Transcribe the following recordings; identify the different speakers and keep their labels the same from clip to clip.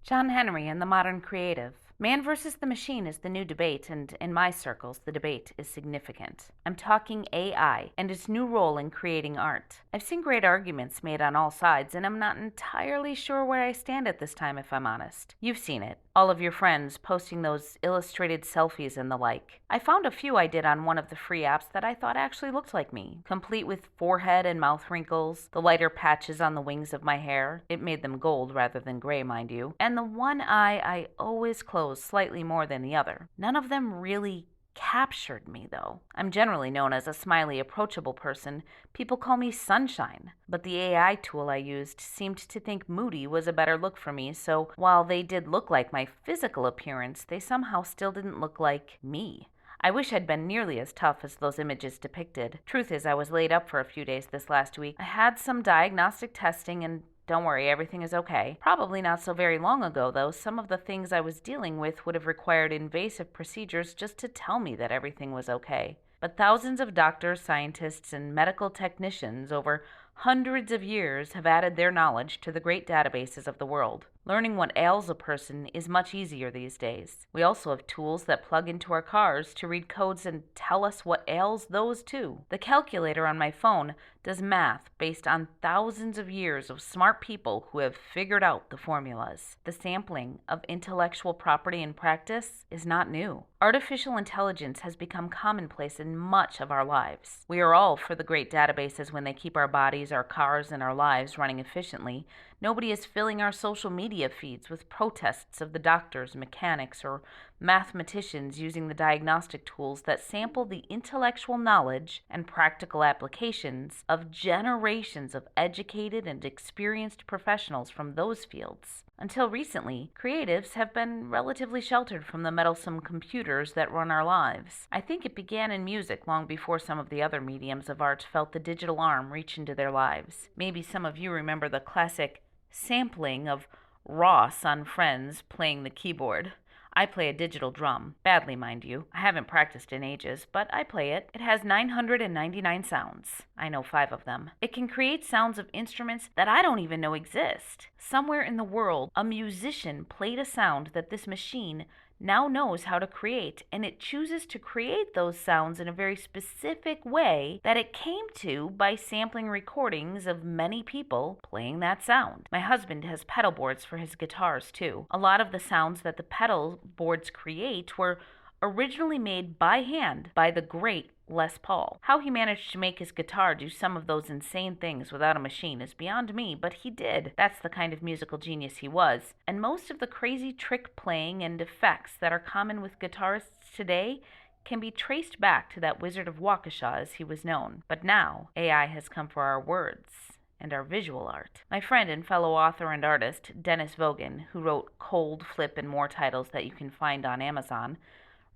Speaker 1: John Henry and the Modern Creative. Man versus the machine is the new debate, and in my circles, the debate is significant. I'm talking AI and its new role in creating art. I've seen great arguments made on all sides, and I'm not entirely sure where I stand at this time, if I'm honest. You've seen it. All of your friends posting those illustrated selfies and the like. I found a few I did on one of the free apps that I thought actually looked like me, complete with forehead and mouth wrinkles, the lighter patches on the wings of my hair. It made them gold rather than gray, mind you, and the one eye I always close slightly more than the other. None of them really captured me, though. I'm generally known as a smiley, approachable person. People call me Sunshine. But the AI tool I used seemed to think moody was a better look for me, so while they did look like my physical appearance, they somehow still didn't look like me. I wish I'd been nearly as tough as those images depicted. Truth is, I was laid up for a few days this last week. I had some diagnostic testing and don't worry, everything is okay. Probably not so very long ago, though, some of the things I was dealing with would have required invasive procedures just to tell me that everything was okay. But thousands of doctors, scientists, and medical technicians over hundreds of years have added their knowledge to the great databases of the world. Learning what ails a person is much easier these days. We also have tools that plug into our cars to read codes and tell us what ails those too. The calculator on my phone does math based on thousands of years of smart people who have figured out the formulas. The sampling of intellectual property in practice is not new. Artificial intelligence has become commonplace in much of our lives. We are all for the great databases when they keep our bodies, our cars, and our lives running efficiently. Nobody is filling our social media feeds with protests of the doctors, mechanics, or mathematicians using the diagnostic tools that sample the intellectual knowledge and practical applications of generations of educated and experienced professionals from those fields. Until recently, creatives have been relatively sheltered from the meddlesome computers that run our lives. I think it began in music long before some of the other mediums of art felt the digital arm reach into their lives. Maybe some of you remember the classic sampling of Ross on Friends playing the keyboard. I play a digital drum, badly mind you. I haven't practiced in ages, but I play it. It has 999 sounds. I know 5 of them. It can create sounds of instruments that I don't even know exist. Somewhere in the world, a musician played a sound that this machine now knows how to create, and it chooses to create those sounds in a very specific way that it came to by sampling recordings of many people playing that sound. My husband has pedal boards for his guitars too. A lot of the sounds that the pedal boards create were originally made by hand by the great Les Paul. How he managed to make his guitar do some of those insane things without a machine is beyond me, but he did. That's the kind of musical genius he was. And most of the crazy trick playing and effects that are common with guitarists today can be traced back to that Wizard of Waukesha as he was known. But now, AI has come for our words and our visual art. My friend and fellow author and artist, Dennis Vogan, who wrote Cold, Flip, and more titles that you can find on Amazon,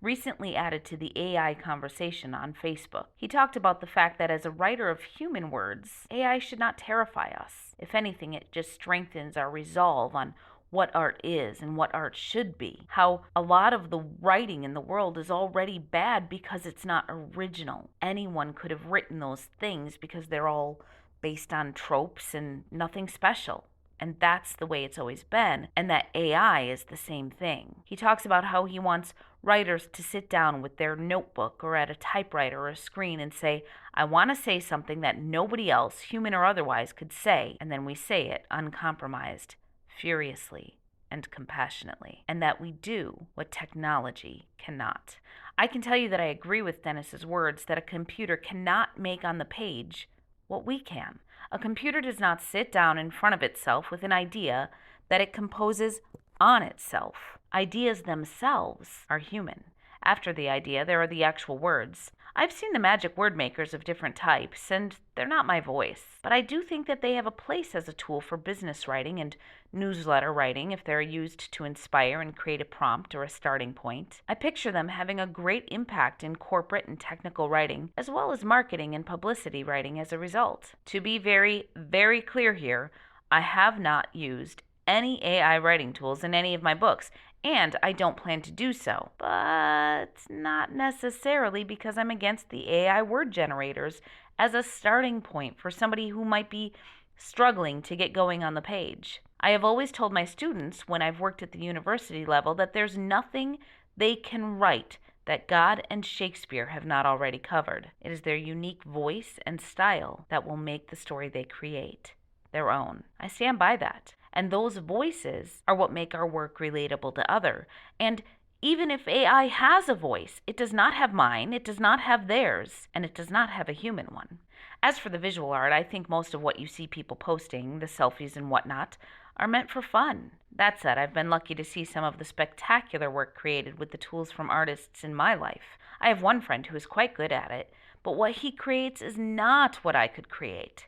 Speaker 1: recently added to the AI conversation on Facebook. He talked about the fact that as a writer of human words, AI should not terrify us. If anything, it just strengthens our resolve on what art is and what art should be. How a lot of the writing in the world is already bad because it's not original. Anyone could have written those things because they're all based on tropes and nothing special. And that's the way it's always been, and that AI is the same thing. He talks about how he wants writers to sit down with their notebook or at a typewriter or a screen and say, I want to say something that nobody else, human or otherwise, could say, and then we say it uncompromised, furiously, and compassionately, and that we do what technology cannot. I can tell you that I agree with Dennis's words that a computer cannot make on the page what we can. A computer does not sit down in front of itself with an idea that it composes on itself. Ideas themselves are human. After the idea, there are the actual words. I've seen the magic word makers of different types, and they're not my voice. But I do think that they have a place as a tool for business writing and newsletter writing if they're used to inspire and create a prompt or a starting point. I picture them having a great impact in corporate and technical writing, as well as marketing and publicity writing as a result. To be very, very clear here, I have not used any AI writing tools in any of my books, and I don't plan to do so. But not necessarily because I'm against the AI word generators as a starting point for somebody who might be struggling to get going on the page. I have always told my students when I've worked at the university level that there's nothing they can write that God and Shakespeare have not already covered. It is their unique voice and style that will make the story they create their own. I stand by that. And those voices are what make our work relatable to others. And even if AI has a voice, it does not have mine, it does not have theirs, and it does not have a human one. As for the visual art, I think most of what you see people posting, the selfies and whatnot, are meant for fun. That said, I've been lucky to see some of the spectacular work created with the tools from artists in my life. I have one friend who is quite good at it, but what he creates is not what I could create.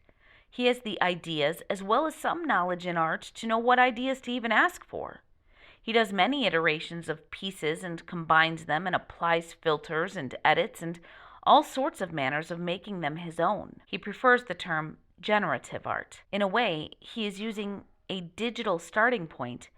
Speaker 1: He has the ideas as well as some knowledge in art to know what ideas to even ask for. He does many iterations of pieces and combines them and applies filters and edits and all sorts of manners of making them his own. He prefers the term generative art. In a way, he is using a digital starting point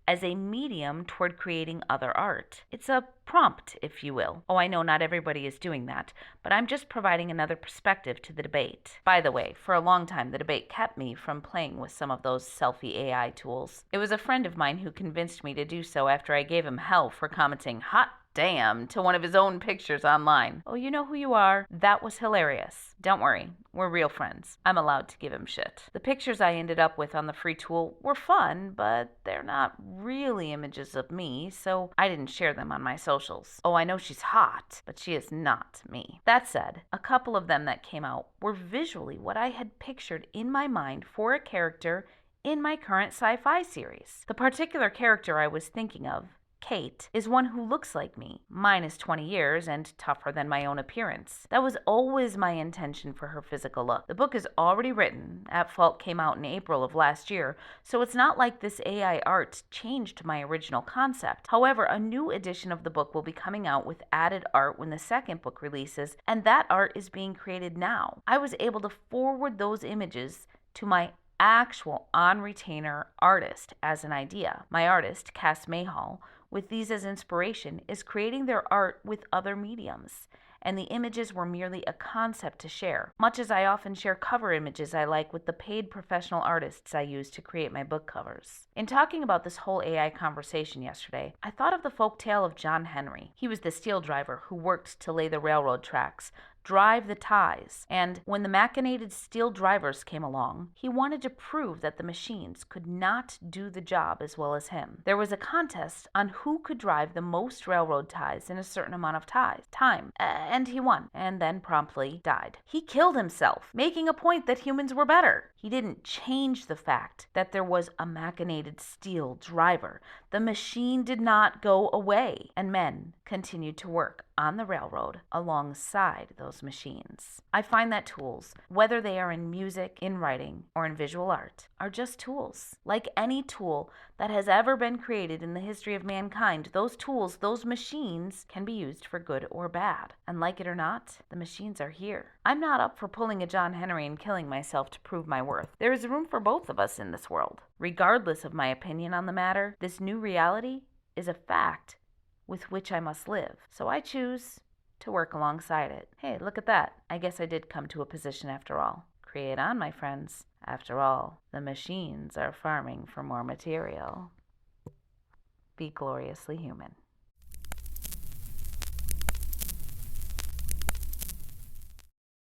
Speaker 1: as a medium toward creating other art. It's a prompt, if you will. Oh, I know not everybody is doing that, but I'm just providing another perspective to the debate. By the way, for a long time, the debate kept me from playing with some of those selfie AI tools. It was a friend of mine who convinced me to do so after I gave him hell for commenting hot damn to one of his own pictures online. Oh, you know who you are. That was hilarious. Don't worry, we're real friends. I'm allowed to give him shit. The pictures I ended up with on the free tool were fun, but they're not really images of me, so I didn't share them on my socials. Oh, I know she's hot, but she is not me. That said, a couple of them that came out were visually what I had pictured in my mind for a character in my current sci-fi series. The particular character I was thinking of, Kate, is one who looks like me, minus 20 years and tougher than my own appearance. That was always my intention for her physical look. The book is already written. At Fault came out in April of last year, so it's not like this AI art changed my original concept. However, a new edition of the book will be coming out with added art when the second book releases, and that art is being created now. I was able to forward those images to my actual on-retainer artist as an idea. My artist, Cass Mayhall, with these as inspiration, is creating their art with other mediums, and the images were merely a concept to share, much as I often share cover images I like with the paid professional artists I use to create my book covers. In talking about this whole AI conversation yesterday, I thought of the folk tale of John Henry. He was the steel driver who worked to lay the railroad tracks, drive the ties, and when the machinated steel drivers came along, he wanted to prove that the machines could not do the job as well as him. There was a contest on who could drive the most railroad ties in a certain amount of time, and he won, and then promptly died. He killed himself, making a point that humans were better. He didn't change the fact that there was a machinated steel driver. The machine did not go away, and men continued to work on the railroad alongside those machines. I find that tools, whether they are in music, in writing, or in visual art, are just tools. Like any tool that has ever been created in the history of mankind, those tools, those machines, can be used for good or bad. And like it or not, the machines are here. I'm not up for pulling a John Henry and killing myself to prove my worth. There is room for both of us in this world. Regardless of my opinion on the matter, this new reality is a fact with which I must live. So I choose to work alongside it. Hey, look at that. I guess I did come to a position after all. Create on, my friends. After all, the machines are farming for more material. Be gloriously human.